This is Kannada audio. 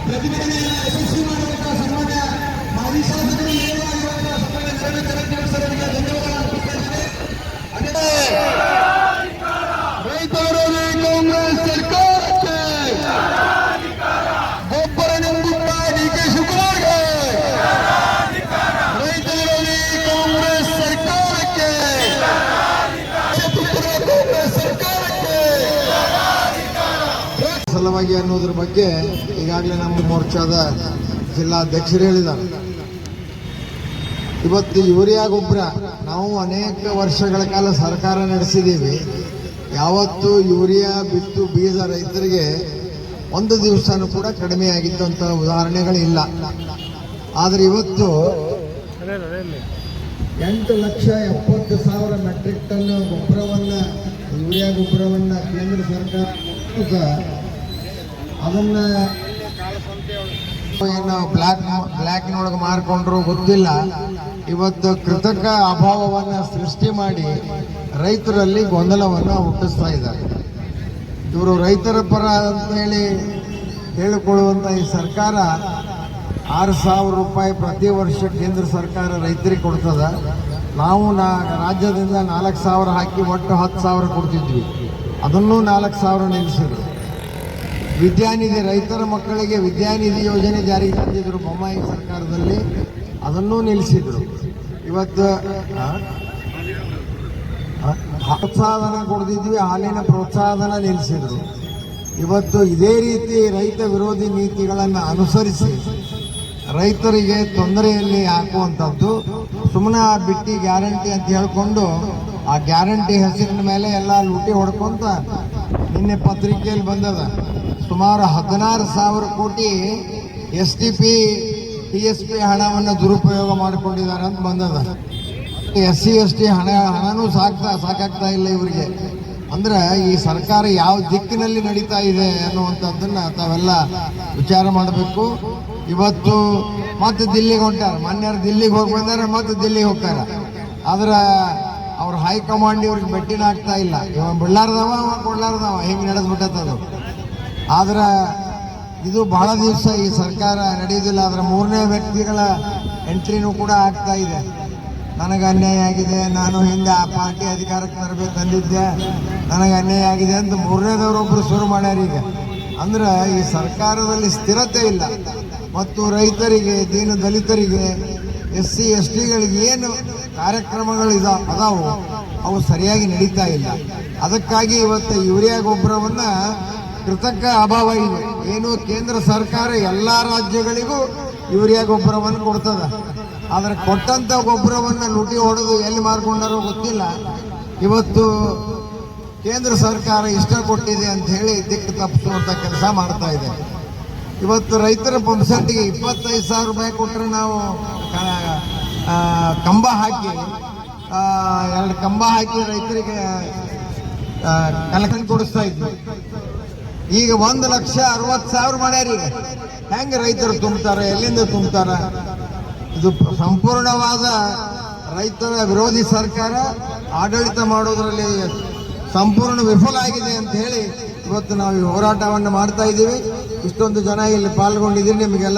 ಪ್ರತಿಭಟನೆಯನ್ನು ಯಶಸ್ವಿ ಮಾಡುವಂತಹ ಸನ್ಮಾನ್ಯ ಮಾಜಿ ಶಾಸಕರು ಸಲುವಾಗಿ ಅನ್ನೋದ್ರ ಬಗ್ಗೆ ಈಗಾಗಲೇ ನಮ್ಮ ಮೋರ್ಚಾದ ಜಿಲ್ಲಾಧ್ಯಕ್ಷರು ಹೇಳಿದ್ದಾರೆ. ಇವತ್ತು ಯೂರಿಯಾ ಗೊಬ್ಬರ ನಾವು ಅನೇಕ ವರ್ಷಗಳ ಕಾಲ ಸರ್ಕಾರ ನಡೆಸಿದ್ದೀವಿ. ಯಾವತ್ತು ಯೂರಿಯಾ ಬಿತ್ತು ಬೀಜ ರೈತರಿಗೆ ಒಂದು ದಿವಸನೂ ಕೂಡ ಕಡಿಮೆ ಆಗಿದ್ದಂಥ ಉದಾಹರಣೆಗಳಿಲ್ಲ. ಆದರೆ ಇವತ್ತು 8,70,000 ಮೆಟ್ರಿಕ್ ಟನ್ ಗೊಬ್ಬರವನ್ನು, ಯೂರಿಯಾ ಗೊಬ್ಬರವನ್ನು ಕೇಂದ್ರ ಸರ್ಕಾರ ಅದನ್ನ ಏನು ಬ್ಲ್ಯಾಕ್ನೊಳಗೆ ಮಾರ್ಕೊಂಡ್ರು ಗೊತ್ತಿಲ್ಲ. ಇವತ್ತು ಕೃತಕ ಅಭಾವವನ್ನು ಸೃಷ್ಟಿ ಮಾಡಿ ರೈತರಲ್ಲಿ ಗೊಂದಲವನ್ನು ಹುಟ್ಟಿಸ್ತಾ ಇದ್ದಾರೆ. ಇವರು ರೈತರ ಪರ ಅಂತ ಹೇಳಿಕೊಳ್ಳುವಂಥ ಈ ಸರ್ಕಾರ 6,000 ರೂಪಾಯಿ ಪ್ರತಿ ವರ್ಷ ಕೇಂದ್ರ ಸರ್ಕಾರ ರೈತರಿಗೆ ಕೊಡ್ತದ. ನಾವು ರಾಜ್ಯದಿಂದ 4,000 ಹಾಕಿ ಒಟ್ಟು 10,000 ಕೊಡ್ತಿದ್ವಿ. ಅದನ್ನು 4,000 ನಿಲ್ಲಿಸಿದ್ರು. ವಿದ್ಯಾನಿಧಿ, ರೈತರ ಮಕ್ಕಳಿಗೆ ವಿದ್ಯಾನಿಧಿ ಯೋಜನೆ ಜಾರಿಗೆ ತಂದಿದ್ರು ಬೊಮ್ಮಾಯಿ ಸರ್ಕಾರದಲ್ಲಿ, ಅದನ್ನೂ ನಿಲ್ಲಿಸಿದ್ರು. ಇವತ್ತು ಪ್ರೋತ್ಸಾಹಧನ ಕೊಡ್ತಿದ್ವಿ, ಹಾಲಿನ ಪ್ರೋತ್ಸಾಹಧನ ನಿಲ್ಲಿಸಿದ್ರು. ಇವತ್ತು ಇದೇ ರೀತಿ ರೈತ ವಿರೋಧಿ ನೀತಿಗಳನ್ನು ಅನುಸರಿಸಿ ರೈತರಿಗೆ ತೊಂದರೆಯಲ್ಲಿ ಹಾಕುವಂಥದ್ದು. ಸುಮ್ಮನೆ ಬಿಟ್ಟಿ ಗ್ಯಾರಂಟಿ ಅಂತ ಹೇಳ್ಕೊಂಡು ಆ ಗ್ಯಾರಂಟಿ ಹೆಸರಿನ ಮೇಲೆ ಎಲ್ಲ ಲೂಟಿ ಹೊಡ್ಕೊಂತ ನಿನ್ನೆ ಪತ್ರಿಕೆಯಲ್ಲಿ ಬಂದದ. ಸುಮಾರು 16,000 ಕೋಟಿ STP TSP ಹಣವನ್ನು ದುರುಪಯೋಗ ಮಾಡಿಕೊಂಡಿದ್ದಾರೆ ಅಂತ ಬಂದದ. SC ST ಹಣನೂ ಸಾಕಾಗ್ತಾ ಇಲ್ಲ ಇವರಿಗೆ. ಅಂದ್ರೆ ಈ ಸರ್ಕಾರ ಯಾವ ದಿಕ್ಕಿನಲ್ಲಿ ನಡೀತಾ ಇದೆ ಅನ್ನುವಂಥದ್ದನ್ನ ತಾವೆಲ್ಲ ವಿಚಾರ ಮಾಡಬೇಕು. ಇವತ್ತು ಮತ್ತೆ ದಿಲ್ಲಿಗೆ ಹೊಂಟಾರ, ಮೊನ್ನೆಯವ್ರು ದಿಲ್ಲಿಗೆ ಹೋಗಿ ಬಂದಾರೆ, ಮತ್ತೆ ದಿಲ್ಲಿಗೆ ಹೋಗ್ತಾರೆ. ಆದ್ರೆ ಅವ್ರ ಹೈಕಮಾಂಡ್ ಇವ್ರಿಗೆ ಭೇಟಿನ ಆಗ್ತಾ ಇಲ್ಲ. ಇವ ಬಿಡ್ಲಾರ್ದವ ಕೊಡ್ಲಾರ್ದವ ಹಿಂಗೆ ನಡೆದ್ಬಿಟ್ಟದು. ಆದ್ರೆ ಇದು ಬಹಳ ದಿವಸ ಈ ಸರ್ಕಾರ ನಡೆಯುವುದಿಲ್ಲ. ಅದರ 3ನೇ ವ್ಯಕ್ತಿಗಳ ಎಂಟ್ರಿನೂ ಕೂಡ ಆಗ್ತಾ ಇದೆ. ನನಗೆ ಅನ್ಯಾಯ ಆಗಿದೆ, ನಾನು ಹಿಂದೆ ಆ ಪಾರ್ಟಿ ಅಧಿಕಾರಕ್ಕೆ ತರಬೇಕಂದಿದ್ದೆ, ನನಗೆ ಅನ್ಯಾಯ ಆಗಿದೆ ಅಂತ 3ನೇದವರೊಬ್ಬರು ಶುರು ಮಾಡ್ಯಾರ ಈಗ. ಅಂದ್ರೆ ಈ ಸರ್ಕಾರದಲ್ಲಿ ಸ್ಥಿರತೆ ಇಲ್ಲ. ಮತ್ತು ರೈತರಿಗೆ, ದೀನ ದಲಿತರಿಗೆ, SC STಗಳಿಗೆ ಏನು ಕಾರ್ಯಕ್ರಮಗಳು ಅದಾವು ಅವು ಸರಿಯಾಗಿ ನಡೀತಾ ಇಲ್ಲ. ಅದಕ್ಕಾಗಿ ಇವತ್ತು ಯೂರಿಯಾ ಗೊಬ್ಬರವನ್ನು ಕೃತಕ ಅಭಾವ ಇದೆ. ಏನು ಕೇಂದ್ರ ಸರ್ಕಾರ ಎಲ್ಲ ರಾಜ್ಯಗಳಿಗೂ ಯೂರಿಯಾ ಗೊಬ್ಬರವನ್ನು ಕೊಡ್ತದ. ಆದರೆ ಕೊಟ್ಟಂಥ ಗೊಬ್ಬರವನ್ನು ಲೂಟಿ ಹೊಡೆದು ಎಲ್ಲಿ ಮಾರ್ಕೊಂಡಾರೋ ಗೊತ್ತಿಲ್ಲ. ಇವತ್ತು ಕೇಂದ್ರ ಸರ್ಕಾರ ಇಷ್ಟ ಕೊಟ್ಟಿದೆ ಅಂತ ಹೇಳಿ ದಿಕ್ಕು ತಪ್ಪಿಸುವಂಥ ಕೆಲಸ ಮಾಡ್ತಾ ಇದೆ. ಇವತ್ತು ರೈತರ ಪಂಪ್ಸೆಟ್ಗೆ 25,000 ರೂಪಾಯಿ ಕೊಟ್ಟರೆ ನಾವು ಕಂಬ ಹಾಕಿ 2 ಕಂಬ ಹಾಕಿ ರೈತರಿಗೆ ಕಲೆಕ್ಷನ್ ಕೊಡಿಸ್ತಾ ಇದ್ವಿ. ಈಗ 1,60,000 ಮಾಡ್ಯಾರ. ಈಗ ಹೆಂಗೆ ರೈತರು ತುಂಬ್ತಾರೆ, ಎಲ್ಲಿಂದ ತುಂಬ್ತಾರ? ಇದು ಸಂಪೂರ್ಣವಾದ ರೈತರ ವಿರೋಧಿ ಸರ್ಕಾರ ಆಡಳಿತ ಮಾಡೋದ್ರಲ್ಲಿ ಸಂಪೂರ್ಣ ವಿಫಲ ಆಗಿದೆ ಅಂತ ಹೇಳಿ ಇವತ್ತು ನಾವು ಈ ಹೋರಾಟವನ್ನು ಮಾಡ್ತಾ ಇದ್ದೀವಿ. ಇಷ್ಟೊಂದು ಜನ ಇಲ್ಲಿ ಪಾಲ್ಗೊಂಡಿದ್ದೀರಿ. ನಿಮಗೆಲ್ಲ